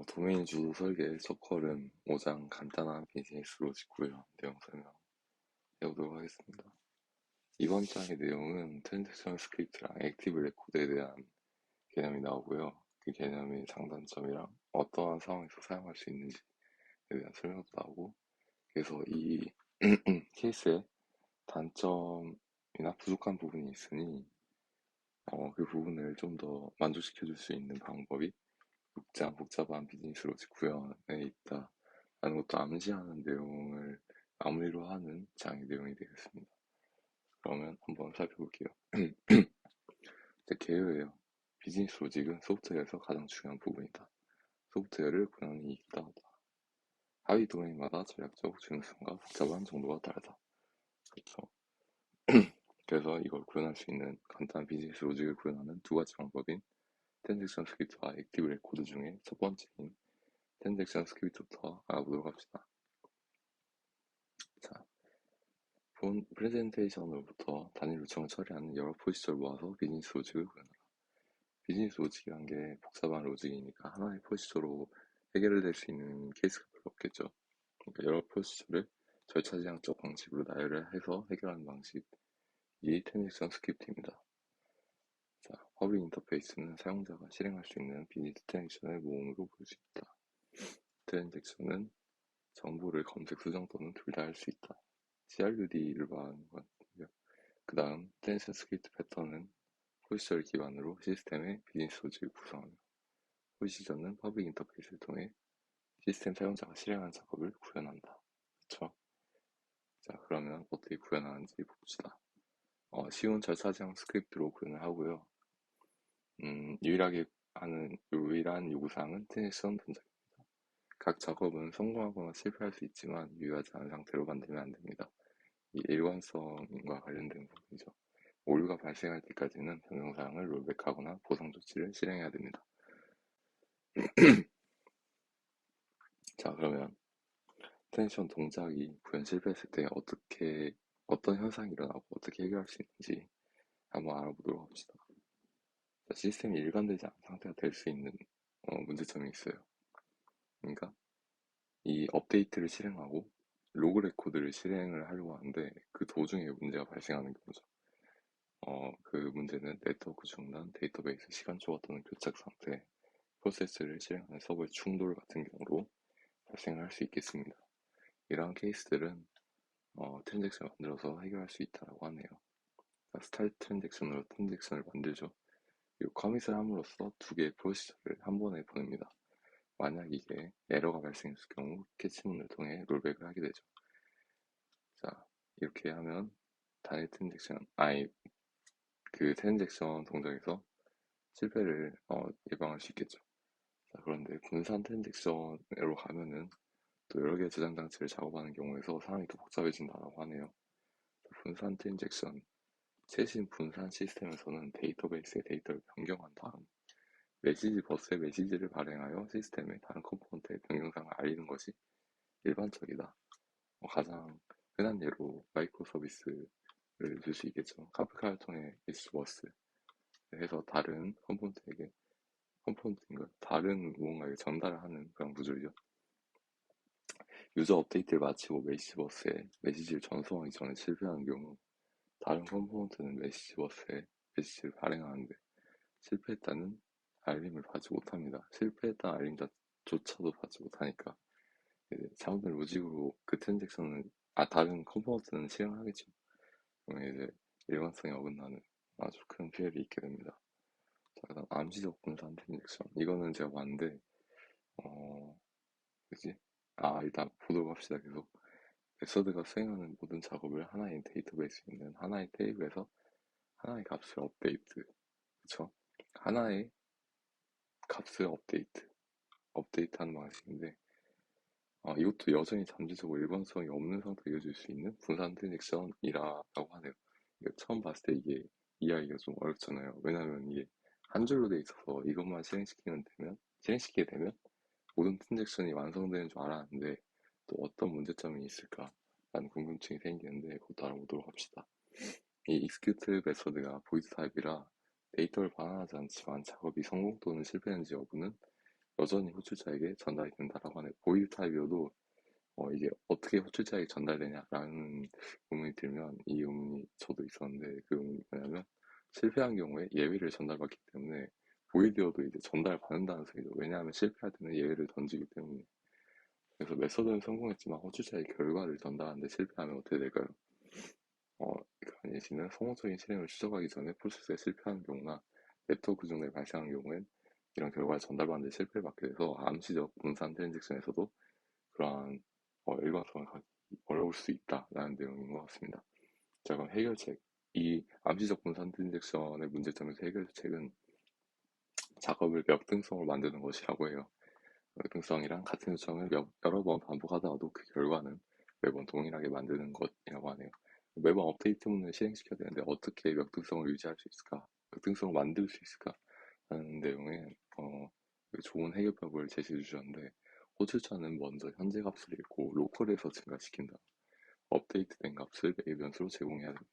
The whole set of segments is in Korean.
도메인 주소 설계 서컬은 5장 간단한 비즈니스 로직 구현 내용 설명해보도록 하겠습니다. 이번 장의 내용은 트랜잭션 스크립트랑 액티브 레코드에 대한 개념이 나오고요. 그 개념의 장단점이랑 어떠한 상황에서 사용할 수 있는지에 대한 설명도 나오고, 그래서 이 케이스의 단점이나 부족한 부분이 있으니 그 부분을 좀 더 만족시켜 줄 수 있는 방법이 복잡한 비즈니스 로직 구현에 있다라는 것도 암시하는 내용을 마무리로 하는 장의 내용이 되겠습니다. 그러면 한번 살펴볼게요. 개요예요. 비즈니스 로직은 소프트웨어에서 가장 중요한 부분이다. 소프트웨어를 구현하는 이 기타하다. 하위 도메인마다 전략적 중요성과 복잡한 정도가 다르다. 그렇죠. 그래서 이걸 구현할 수 있는 간단한 비즈니스 로직을 구현하는 두 가지 방법인 트랜잭션 스크립트와 액티브 레코드 중에 첫 번째인 트랜잭션 스크립트부터 알아보도록 합시다. 자, 본 프레젠테이션으로부터 단일 요청을 처리하는 여러 포지션을 모아서 비즈니스 로직을 구현하라. 비즈니스 로직이란 게 복잡한 로직이니까 하나의 포지션으로 해결될 수 있는 케이스가 별로 없겠죠. 그러니까 여러 포지션을 절차지향적 방식으로 나열을 해서 해결하는 방식이 트랜잭션 스크립트입니다. 자, 퍼블릭 인터페이스는 사용자가 실행할 수 있는 비즈니스 트랜잭션의 모음으로 볼 수 있다. 트랜잭션은 정보를 검색, 수정 또는 둘 다 할 수 있다. CRUD를 말하는 것 같고요. 그 다음 트랜잭션 스크립트 패턴은 포지션을 기반으로 시스템의 비즈니스 로직을 구성하며, 포지션은 퍼블릭 인터페이스를 통해 시스템 사용자가 실행하는 작업을 구현한다. 그쵸? 자, 그러면 어떻게 구현하는지 봅시다. 쉬운 절차지향 스크립트로 구현을 하고요. 유일한 요구사항은 트랜잭션 분석입니다. 각 작업은 성공하거나 실패할 수 있지만 유효하지 않은 상태로 만들면 안 됩니다. 이 일관성과 관련된 부분이죠. 오류가 발생할 때까지는 변경사항을 롤백하거나 보상 조치를 실행해야 됩니다. 자, 그러면 트랜잭션 동작이 구현 실패했을 때 어떤 현상이 일어나고 어떻게 해결할 수 있는지 한번 알아보도록 합시다. 자, 시스템이 일관되지 않은 상태가 될 수 있는 문제점이 있어요. 그러니까 이 업데이트를 실행하고 로그 레코드를 실행을 하려고 하는데 그 도중에 문제가 발생하는 경우죠. 그 문제는 네트워크 중단, 데이터베이스 시간 초과 또는 교착 상태, 프로세스를 실행하는 서버의 충돌 같은 경우로 발생할 수 있겠습니다. 이러한 케이스들은 트랜잭션을 만들어서 해결할 수 있다고 하네요. 스타트 트랜잭션으로 트랜잭션을 만들죠. 그리고 커밋을 함으로써 두 개의 프로시저를 한 번에 보냅니다. 만약 이게 에러가 발생했을 경우 캐치문을 통해 롤백을 하게 되죠. 자, 이렇게 하면 단일 트랜잭션 동작에서 실패를 예방할 수 있겠죠. 자, 그런데 분산 트랜잭션으로 가면은 또 여러 개의 저장 장치를 작업하는 경우에서 상황이 더 복잡해진다고 하네요. 분산 트랜잭션, 최신 분산 시스템에서는 데이터베이스의 데이터를 변경한 다음 메시지 버스에 메시지를 발행하여 시스템의 다른 컴포넌트의 변경사항을 알리는 것이 일반적이다. 가장 흔한 예로 마이크로 서비스를 들 수 있겠죠. 카프카를 통해 메시지 버스 해서 다른 컴포넌트인가 다른 무언가에게 전달을 하는 그런 구조죠. 유저 업데이트를 마치고 메시지 버스에 메시지를 전송하기 전에 실패하는 경우 다른 컴포넌트는 메시지 버스에 메시지를 발행하는데 실패했다는 알림을 받지 못합니다. 실패했다는 알림조차도 받지 못하니까 이제 잘못된 로직으로 그 트랜잭션은 다른 컴포넌트는 실행하겠죠. 그러면 이제 일관성이 어긋나는 아주 큰 피해를 입게 됩니다. 자, 그다음 암시적 분산 트랜잭션, 이거는 제가 봤는데 그지? 일단 보도록 합시다. 계속 메서드가 수행하는 모든 작업을 하나의 데이터베이스에 있는 하나의 테이블에서 하나의 값을 업데이트, 그쵸? 하나의 값을 업데이트하는 방식인데 이것도 여전히 잠재적으로 일관성이 없는 상태로 이어질 수 있는 분산 트랜잭션이라고 하네요. 처음 봤을 때 이게 이해하기가 좀 어렵잖아요. 왜냐하면 이게 한 줄로 돼 있어서 이것만 실행시키게 되면 모든 트랜잭션이 완성되는 줄 알았는데 또 어떤 문제점이 있을까라는 궁금증이 생기는데 그것도 알아보도록 합시다. 이 execute 메서드가 보이드 타입이라 데이터를 반환하지 않지만 작업이 성공 또는 실패했는지 여부는 여전히 호출자에게 전달이 된다라고 하네요. 보이드 타입이어도 이게 어떻게 호출자에게 전달되냐라는 의문이 들면 이 의문이 저도 있었는데 그 의문이 뭐냐면 실패한 경우에 예외를 전달받기 때문에 보이드여도 이제 전달받는다는 소리죠. 왜냐하면 실패할 때는 예외를 던지기 때문에. 그래서 메서드는 성공했지만 호출자의 결과를 전달하는데 실패하면 어떻게 될까요? 그 예시는 성공적인 실행을 추적하기 전에 프로세스에 실패하는 경우나 네트워크 중에 발생한 경우엔 이런 결과를 전달받는 데 실패를 받게 돼서 암시적 분산 트랜잭션에서도 그러한 일관성을 갖기 어려울 수 있다라는 내용인 것 같습니다. 자, 그럼 해결책. 이 암시적 분산 트랜잭션의 문제점에서 해결책은 작업을 역등성으로 만드는 것이라고 해요. 역등성이란 같은 요청을 여러 번 반복하더라도 그 결과는 매번 동일하게 만드는 것이라고 하네요. 매번 업데이트문을 실행시켜야 되는데 어떻게 역등성을 유지할 수 있을까? 역등성을 만들 수 있을까? 라는 내용의 좋은 해결법을 제시해 주셨는데 호출자는 먼저 현재 값을 읽고 로컬에서 증가시킨다. 업데이트된 값을 매일 변수로 제공해야 됩니다.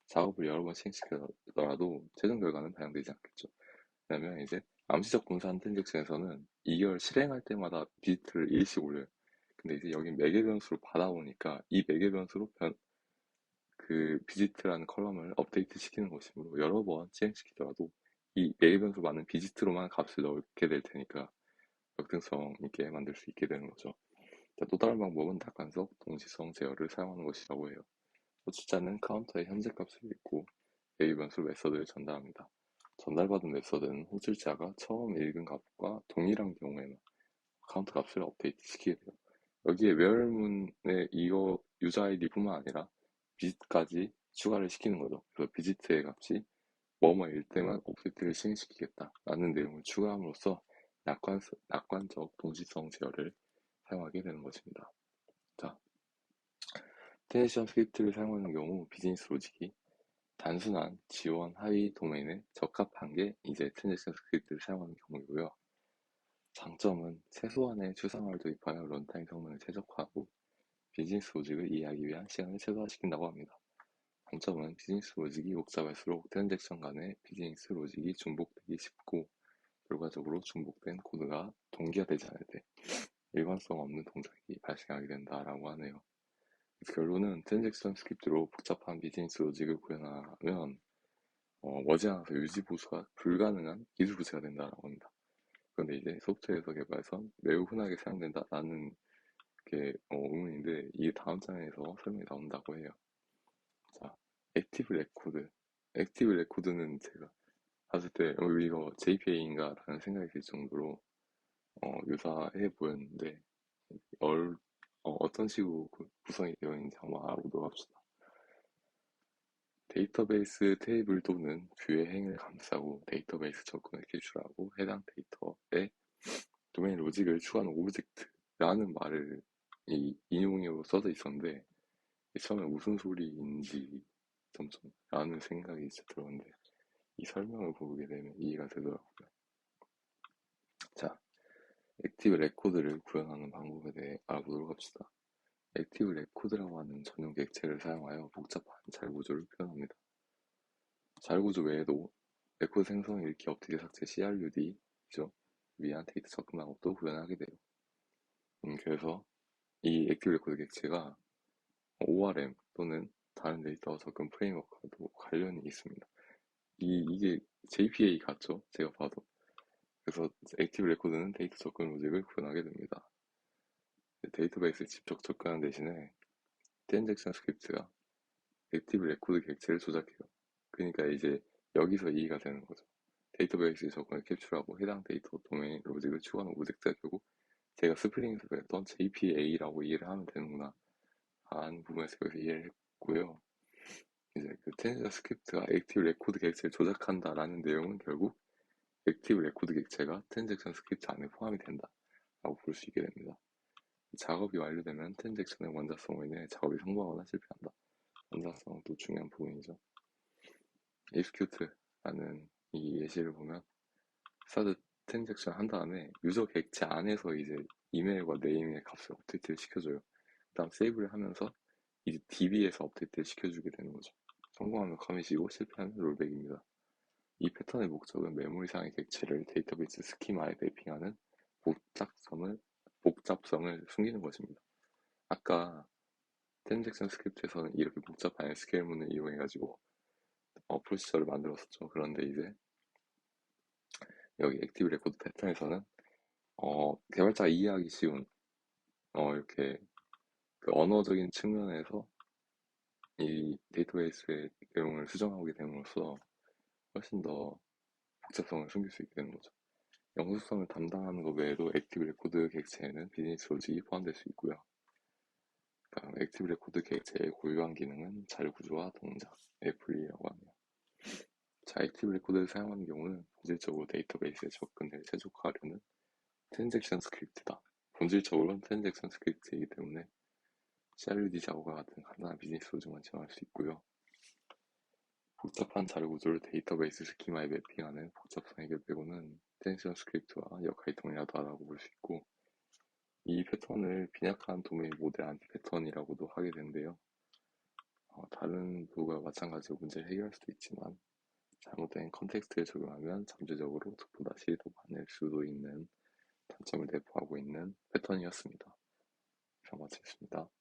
작업을 여러 번 실행시키더라도 최종 결과는 반영되지 않겠죠. 왜냐면 이제 암시적 분산 트랜잭션에서는 이걸 실행할 때마다 비트를 일씩 올려요. 근데 이제 여기 매개 변수로 받아오니까 이 매개 변수로 그 비지트라는 컬럼을 업데이트 시키는 것이므로 여러 번 실행시키더라도 이 매개 변수 많은 비지트로만 값을 넣게 될 테니까 역등성 있게 만들 수 있게 되는 거죠. 자, 또 다른 방법은 낙관석 동시성 제어를 사용하는 것이라고 해요. 호출자는 카운터의 현재 값을 읽고 매개 변수 메서드를 전달합니다. 전달받은 메서드는 호출자가 처음 읽은 값과 동일한 경우에만 카운트 값을 업데이트 시키게 돼요. 여기에 where문에 이거 유저 아이디뿐만 아니라 비짓까지 추가를 시키는 거죠. 그래서 비짓의 값이 뭐뭐일 때만 업데이트를 실행시키겠다라는 내용을 추가함으로써 낙관적 동시성 제어를 사용하게 되는 것입니다. 자, 테네시엄 스크립트를 사용하는 경우 비즈니스 로직이 단순한 지원 하위 도메인에 적합한 게 이제 트랜잭션 스크립트를 사용하는 경우이고요. 장점은 최소한의 추상화를 도입하여 런타임 성능을 최적화하고 비즈니스 로직을 이해하기 위한 시간을 최소화시킨다고 합니다. 단점은 비즈니스 로직이 복잡할수록 트랜잭션 간의 비즈니스 로직이 중복되기 쉽고 결과적으로 중복된 코드가 동기화되지 않을 때 일관성 없는 동작이 발생하게 된다라고 하네요. 결론은 트랜잭션 스크립트로 복잡한 비즈니스 로직을 구현하면 머지않아서 유지 보수가 불가능한 기술 부재가 된다라고 합니다. 그런데 이제 소프트웨어 개발에선 매우 흔하게 사용된다라는 게 의문인데 이게 다음 장에서 설명이 나온다고 해요. 자, 액티브 레코드. 액티브 레코드는 제가 봤을 때 이거 JPA인가 라는 생각이 들 정도로 유사해 보였는데 어떤 식으로 구성이 되어 있는지 한번 알아보도록 합시다. 데이터베이스 테이블 또는 뷰의 행을 감싸고 데이터베이스 접근을 기술하고 해당 데이터에 도메인 로직을 추가하는 오브젝트라는 말을 이 인용으로 써져 있었는데 처음에 무슨 소리인지 점점 라는 생각이 진짜 들었는데 이 설명을 보게 되면 이해가 되더라고요. 자, 액티브 레코드를 구현하는 방법에 대해 알아보도록 합시다. 액티브 레코드라고 하는 전용 객체를 사용하여 복잡한 잘 구조를 표현합니다. 잘 구조 외에도 레코드 생성, 읽기, 업데이트, 삭제, CRUD죠. 위한 데이터 접근 방법도 구현하게 돼요. 그래서 이 액티브 레코드 객체가 ORM 또는 다른 데이터 접근 프레임워크와도 관련이 있습니다. 이게 JPA 같죠? 제가 봐도. 그래서 액티브 레코드는 데이터 접근 로직을 구현하게 됩니다. 데이터베이스에 직접 접근하는 대신에 트랜잭션 스크립트가 액티브 레코드 객체를 조작해요. 그러니까 이제 여기서 이해가 되는 거죠. 데이터베이스 접근을 캡처하고 해당 데이터 도메인 로직을 추가하는 오브젝트가 결국 제가 스프링에서 그랬던 JPA라고 이해를 하면 되는구나 하는 부분에서 여기서 이해를 했고요. 이제 그 트랜잭션 스크립트가 액티브 레코드 객체를 조작한다라는 내용은 결국 액티브 레코드 객체가 트랜잭션 스크립트 안에 포함이 된다라고 볼 수 있게 됩니다. 작업이 완료되면 트랜잭션의 원자성으로 인해 작업이 성공하거나 실패한다. 원자성도 중요한 부분이죠. execute라는 이 예시를 보면 스타트 트랜잭션 한 다음에 유저 객체 안에서 이제 이메일과 네임의 값을 업데이트를 시켜줘요. 그 다음 세이브를 하면서 이제 DB에서 업데이트를 시켜주게 되는 거죠. 성공하면 커밋이고 실패하면 롤백입니다. 이 패턴의 목적은 메모리상의 객체를 데이터베이스 스키마에 매핑하는 복잡성을, 복잡성을 숨기는 것입니다. 아까 트랜잭션 스크립트에서는 이렇게 복잡한 SQL문을 이용해가지고 프로시저를 만들었었죠. 그런데 이제 여기 액티브 레코드 패턴에서는 개발자가 이해하기 쉬운 이렇게 그 언어적인 측면에서 이 데이터베이스의 내용을 수정하게 됨으로써 훨씬 더 복잡성을 숨길 수 있게 되는 거죠. 영수성을 담당하는 것 외에도 액티브 레코드 객체에는 비즈니스 로직이 포함될 수 있고요. 그러니까 액티브 레코드 객체의 고유한 기능은 자료 구조와 동작의 분리라고 하네요. 자, 액티브 레코드를 사용하는 경우는 본질적으로 데이터베이스에 접근을 최적화하려는 트랜잭션 스크립트다. 본질적으로는 트랜잭션 스크립트이기 때문에 CRUD 작업과 같은 간단한 비즈니스 로직만 지원할 수 있고요. 복잡한 자료 구조를 데이터베이스 스키마에 매핑하는 복잡성 해결 빼고는 트랜잭션 스크립트와 역할이 동일하다고 볼 수 있고, 이 패턴을 빈약한 도메인 모델 안티 패턴이라고도 하게 되는데요. 다른 부가 마찬가지로 문제를 해결할 수도 있지만 잘못된 컨텍스트에 적용하면 잠재적으로 특보다 시도 많을 수도 있는 단점을 내포하고 있는 패턴이었습니다. 이상 마치겠습니다.